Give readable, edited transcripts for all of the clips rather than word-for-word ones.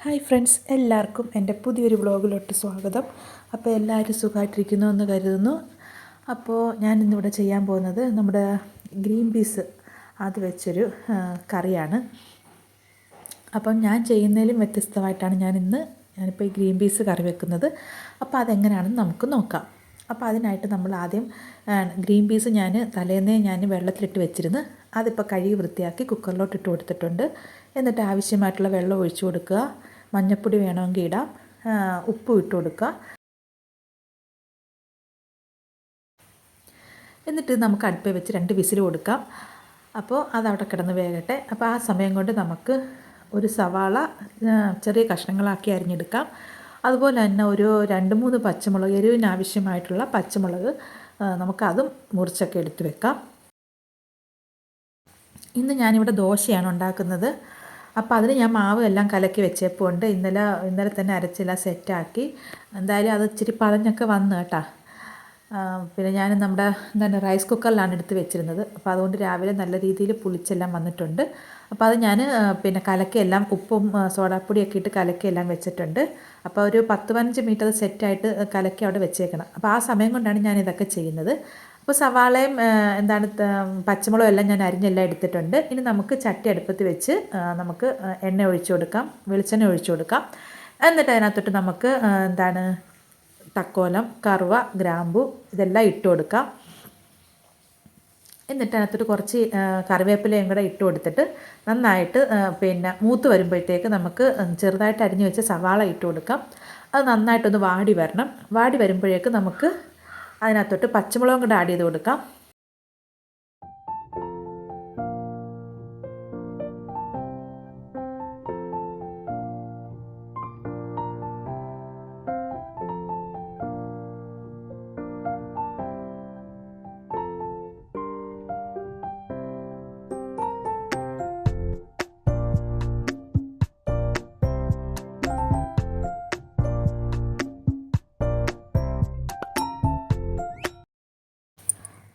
Hi friends, എല്ലാവർക്കും എൻ്റെ പുതിയൊരു വ്ളോഗിലോട്ട് സ്വാഗതം. അപ്പോൾ എല്ലാവരും സുഖമായിട്ടിരിക്കുന്നു എന്ന് കരുതുന്നു. അപ്പോൾ ഞാൻ ഇന്നിവിടെ ചെയ്യാൻ പോകുന്നത് നമ്മുടെ ഗ്രീൻ പീസ് അത് വെച്ചൊരു കറിയാണ്. അപ്പം ഞാൻ ചെയ്യുന്നതിലും വ്യത്യസ്തമായിട്ടാണ് ഞാനിപ്പോൾ ഈ ഗ്രീൻ പീസ് കറി വെക്കുന്നത്. അപ്പോൾ അതെങ്ങനെയാണെന്ന് നമുക്ക് നോക്കാം. അപ്പോൾ അതിനായിട്ട് നമ്മൾ ആദ്യം ഗ്രീൻ പീസ് തലേന്നേ ഞാൻ വെള്ളത്തിലിട്ട് വെച്ചിരുന്നു. അതിപ്പോൾ കഴുകി വൃത്തിയാക്കി കുക്കറിലോട്ട് ഇട്ട് കൊടുത്തിട്ടുണ്ട്. എന്നിട്ട് ആവശ്യമായിട്ടുള്ള വെള്ളം ഒഴിച്ചു കൊടുക്കുക. മഞ്ഞൾപ്പൊടി വേണമെങ്കിൽ ഇടാം, ഉപ്പും ഇട്ട് കൊടുക്കുക. എന്നിട്ട് നമുക്ക് അടുപ്പിൽ വെച്ച് 2 വിസിൽ കൊടുക്കാം. അപ്പോൾ അതവിടെ കിടന്ന് വേകട്ടെ. അപ്പോൾ ആ സമയം കൊണ്ട് നമുക്ക് ഒരു സവാള ചെറിയ കഷ്ണങ്ങളാക്കി അരിഞ്ഞെടുക്കാം. അതുപോലെ തന്നെ ഒരു 2-3 പച്ചമുളക്, എരിവിന് ആവശ്യമായിട്ടുള്ള പച്ചമുളക് നമുക്കതും മുറിച്ചൊക്കെ എടുത്ത് വെക്കാം. ഇന്ന് ഞാനിവിടെ ദോശയാണ് ഉണ്ടാക്കുന്നത്. അപ്പോൾ അതിന് ഞാൻ മാവ് എല്ലാം കലക്കി വെച്ചപ്പോണ്ട് ഇന്നലെ തന്നെ അരച്ചെല്ലാം സെറ്റാക്കി. എന്തായാലും അത് ഇച്ചിരി പതഞ്ഞൊക്കെ വന്നു കേട്ടോ. പിന്നെ ഞാൻ നമ്മുടെ റൈസ് കുക്കറിലാണ് എടുത്ത് വെച്ചിരുന്നത്. അപ്പോൾ അതുകൊണ്ട് രാവിലെ നല്ല രീതിയിൽ പുളിച്ചെല്ലാം വന്നിട്ടുണ്ട്. അപ്പോൾ അത് ഞാൻ പിന്നെ കലക്കിയെല്ലാം ഉപ്പും സോഡാപ്പൊടിയൊക്കെ ഇട്ട് കലക്കിയെല്ലാം വെച്ചിട്ടുണ്ട്. അപ്പോൾ ഒരു 10-15 മിനിറ്റ് അത് സെറ്റായിട്ട് കലക്കി അവിടെ വെച്ചേക്കണം. അപ്പോൾ ആ സമയം കൊണ്ടാണ് ഞാൻ ഇതൊക്കെ ചെയ്യുന്നത്. അപ്പോൾ സവാളയും പച്ചമുളകും എല്ലാം ഞാൻ അരിഞ്ഞെല്ലാം എടുത്തിട്ടുണ്ട്. ഇനി നമുക്ക് ചട്ടി അടുപ്പത്ത് വെച്ച് നമുക്ക് എണ്ണ ഒഴിച്ചു കൊടുക്കാം, വെളിച്ചെണ്ണ ഒഴിച്ചു കൊടുക്കാം. എന്നിട്ട് അതിനകത്തോട്ട് നമുക്ക് തക്കോലം, കറുവ, ഗ്രാമ്പു ഇതെല്ലാം ഇട്ട് കൊടുക്കാം. എന്നിട്ട് അതിനകത്തോട്ട് കുറച്ച് കറിവേപ്പിലയും കൂടെ ഇട്ട് കൊടുത്തിട്ട് നന്നായിട്ട് പിന്നെ മൂത്ത് വരുമ്പോഴത്തേക്ക് നമുക്ക് ചെറുതായിട്ട് അരിഞ്ഞു വെച്ച സവാള ഇട്ട് കൊടുക്കാം. അത് നന്നായിട്ടൊന്ന് വാടി വരണം. വാടി വരുമ്പോഴേക്ക് നമുക്ക് അതിനകത്തോട്ട് പച്ചമുളകും കൂടെ ആഡ് ചെയ്ത് കൊടുക്കാം.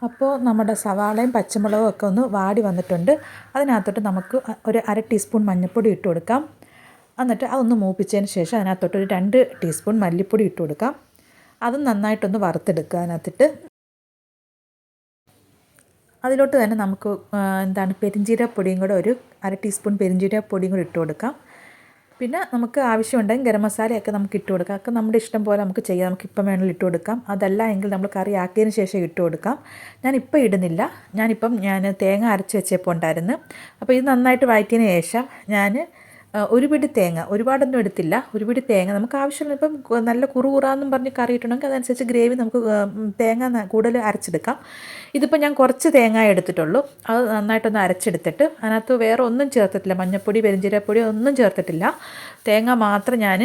അപ്പോൾ നമ്മുടെ സവാളയും പച്ചമുളകും ഒക്കെ ഒന്ന് വാടി വന്നിട്ടുണ്ട്. അതിനകത്തോട്ട് നമുക്ക് ഒരു 1/2 ടീസ്പൂൺ മഞ്ഞൾപ്പൊടി ഇട്ട് കൊടുക്കാം. എന്നിട്ട് അതൊന്ന് മൂപ്പിച്ചതിന് ശേഷം അതിനകത്തോട്ട് ഒരു 2 ടീസ്പൂൺ മല്ലിപ്പൊടി ഇട്ട് കൊടുക്കാം. അതും നന്നായിട്ടൊന്ന് വറുത്തെടുക്കുക. അതിനകത്തിട്ട് അതിലോട്ട് തന്നെ നമുക്ക് പെരിഞ്ജീരകപ്പൊടിയും കൂടെ ഒരു 1/2 ടീസ്പൂൺ പെരിഞ്ജീരകപ്പൊടിയും കൂടി ഇട്ട് കൊടുക്കാം. പിന്നെ നമുക്ക് ആവശ്യമുണ്ടെങ്കിൽ ഗരം മസാലയൊക്കെ നമുക്ക് ഇട്ട് കൊടുക്കാം. ഒക്കെ നമ്മുടെ ഇഷ്ടം പോലെ നമുക്ക് ചെയ്യാം. നമുക്കിപ്പം വേണമെങ്കിൽ ഇട്ട് കൊടുക്കാം. അതല്ല എങ്കിൽ നമ്മൾ കറി ആക്കിയതിന് ശേഷം ഇട്ട് കൊടുക്കാം. ഞാനിപ്പോൾ ഇടുന്നില്ല. ഞാൻ തേങ്ങ അരച്ച് വെച്ചപ്പോൾ ഉണ്ടായിരുന്നു. അപ്പോൾ ഇത് നന്നായിട്ട് വഴറ്റിയതിന് ശേഷം ഞാൻ ഒരു പിടി തേങ്ങ, ഒരുപാടൊന്നും എടുത്തില്ല, ഒരു പിടി തേങ്ങ നമുക്ക് ആവശ്യമുള്ള ഇപ്പം നല്ല കുറുകുറാന്നും പറഞ്ഞ് കറി ഇട്ടണമെങ്കിൽ അതനുസരിച്ച് ഗ്രേവി നമുക്ക് തേങ്ങ കൂടുതൽ അരച്ചെടുക്കാം. ഇതിപ്പോൾ ഞാൻ കുറച്ച് തേങ്ങ എടുത്തിട്ടുള്ളൂ. അത് നന്നായിട്ടൊന്ന് അരച്ചെടുത്തിട്ട് അതിനകത്ത് വേറെ ഒന്നും ചേർത്തിട്ടില്ല. മഞ്ഞൾപ്പൊടി, പെരിഞ്ജീരകപ്പൊടി ഒന്നും ചേർത്തിട്ടില്ല. തേങ്ങ മാത്രം ഞാൻ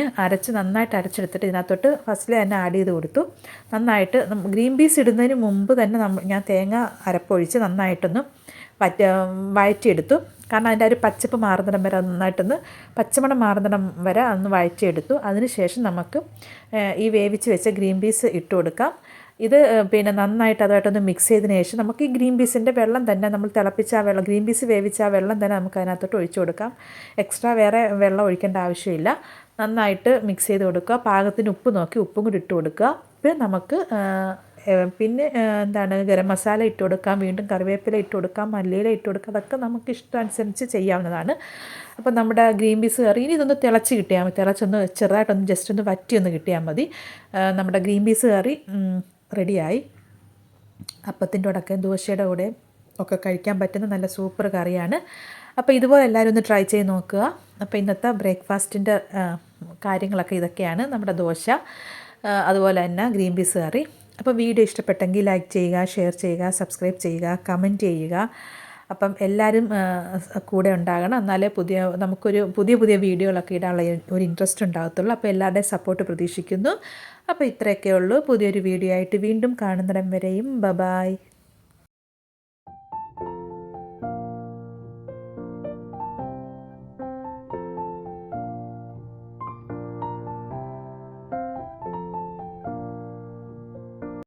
നന്നായിട്ട് അരച്ചെടുത്തിട്ട് ഇതിനകത്തോട്ട് ഫസ്റ്റിൽ തന്നെ ആഡ് ചെയ്ത് കൊടുത്തു. നന്നായിട്ട് ഗ്രീൻ പീസ് ഇടുന്നതിന് മുമ്പ് തന്നെ ഞാൻ തേങ്ങ അരപ്പൊഴിച്ച് നന്നായിട്ടൊന്ന് വഴറ്റിയെടുത്തു. കാരണം അതിൻ്റെ ഒരു പച്ചപ്പ് മാറുന്നിടം വരെ നന്നായിട്ടൊന്ന് പച്ചമണം മാറുന്നിടം വരെ ഒന്ന് വഴറ്റിയെടുത്തു. അതിനുശേഷം നമുക്ക് ഈ വേവിച്ച് വെച്ച ഗ്രീൻ പീസ് ഇട്ട് കൊടുക്കാം. ഇത് പിന്നെ നന്നായിട്ട് അതുമായിട്ടൊന്ന് മിക്സ് ചെയ്തതിന് ശേഷം നമുക്ക് ഈ ഗ്രീൻ പീസിൻ്റെ വെള്ളം തന്നെ നമ്മൾ തിളപ്പിച്ച ആ വെള്ളം, ഗ്രീൻ പീസ് വേവിച്ച ആ വെള്ളം തന്നെ നമുക്ക് അതിനകത്തോട്ട് ഒഴിച്ചു കൊടുക്കാം. എക്സ്ട്രാ വേറെ വെള്ളം ഒഴിക്കേണ്ട ആവശ്യമില്ല. നന്നായിട്ട് മിക്സ് ചെയ്ത് കൊടുക്കുക. പാകത്തിന് ഉപ്പ് നോക്കി ഉപ്പും കൂടി ഇട്ട് കൊടുക്കുക. പിന്നെ നമുക്ക് ഗരം മസാല ഇട്ട് കൊടുക്കാം, വീണ്ടും കറിവേപ്പില ഇട്ട് കൊടുക്കാം, മല്ലിയില ഇട്ട് കൊടുക്കാം. അതൊക്കെ നമുക്ക് ഇഷ്ടമനുസരിച്ച് ചെയ്യാവുന്നതാണ്. അപ്പോൾ നമ്മുടെ ഗ്രീൻ പീസ് കറി ഇനി ഇതൊന്ന് തിളച്ച് കിട്ടിയാൽ മതി. തിളച്ചൊന്ന് ചെറുതായിട്ടൊന്ന് ജസ്റ്റ് ഒന്ന് വറ്റിയൊന്ന് കിട്ടിയാൽ മതി. നമ്മുടെ ഗ്രീൻ പീസ് കറി റെഡിയായി. അപ്പത്തിൻ്റെ കൂടെയൊക്കെ ദോശയുടെ കൂടെ ഒക്കെ കഴിക്കാൻ പറ്റുന്ന നല്ല സൂപ്പർ കറിയാണ്. അപ്പോൾ ഇതുപോലെ എല്ലാവരും ഒന്ന് ട്രൈ ചെയ്ത് നോക്കുക. അപ്പോൾ ഇന്നത്തെ ബ്രേക്ക്ഫാസ്റ്റിൻ്റെ കാര്യങ്ങളൊക്കെ ഇതൊക്കെയാണ്. നമ്മുടെ ദോശ, അതുപോലെ തന്നെ ഗ്രീൻ പീസ് കറി. അപ്പോൾ വീഡിയോ ഇഷ്ടപ്പെട്ടെങ്കിൽ ലൈക്ക് ചെയ്യുക, ഷെയർ ചെയ്യുക, സബ്സ്ക്രൈബ് ചെയ്യുക, കമൻറ്റ് ചെയ്യുക. അപ്പം എല്ലാവരും കൂടെ ഉണ്ടാകണം. എന്നാലേ നമുക്കൊരു പുതിയ വീഡിയോകളൊക്കെ ഇടാനുള്ള ഒരു ഇൻട്രസ്റ്റ് ഉണ്ടാകത്തുള്ളൂ. അപ്പോൾ എല്ലാവരുടെയും സപ്പോർട്ട് പ്രതീക്ഷിക്കുന്നു. അപ്പോൾ ഇത്രയൊക്കെ ഉള്ളൂ. പുതിയൊരു വീഡിയോ ആയിട്ട് വീണ്ടും കാണുന്നിടം വരെയും ബൈ.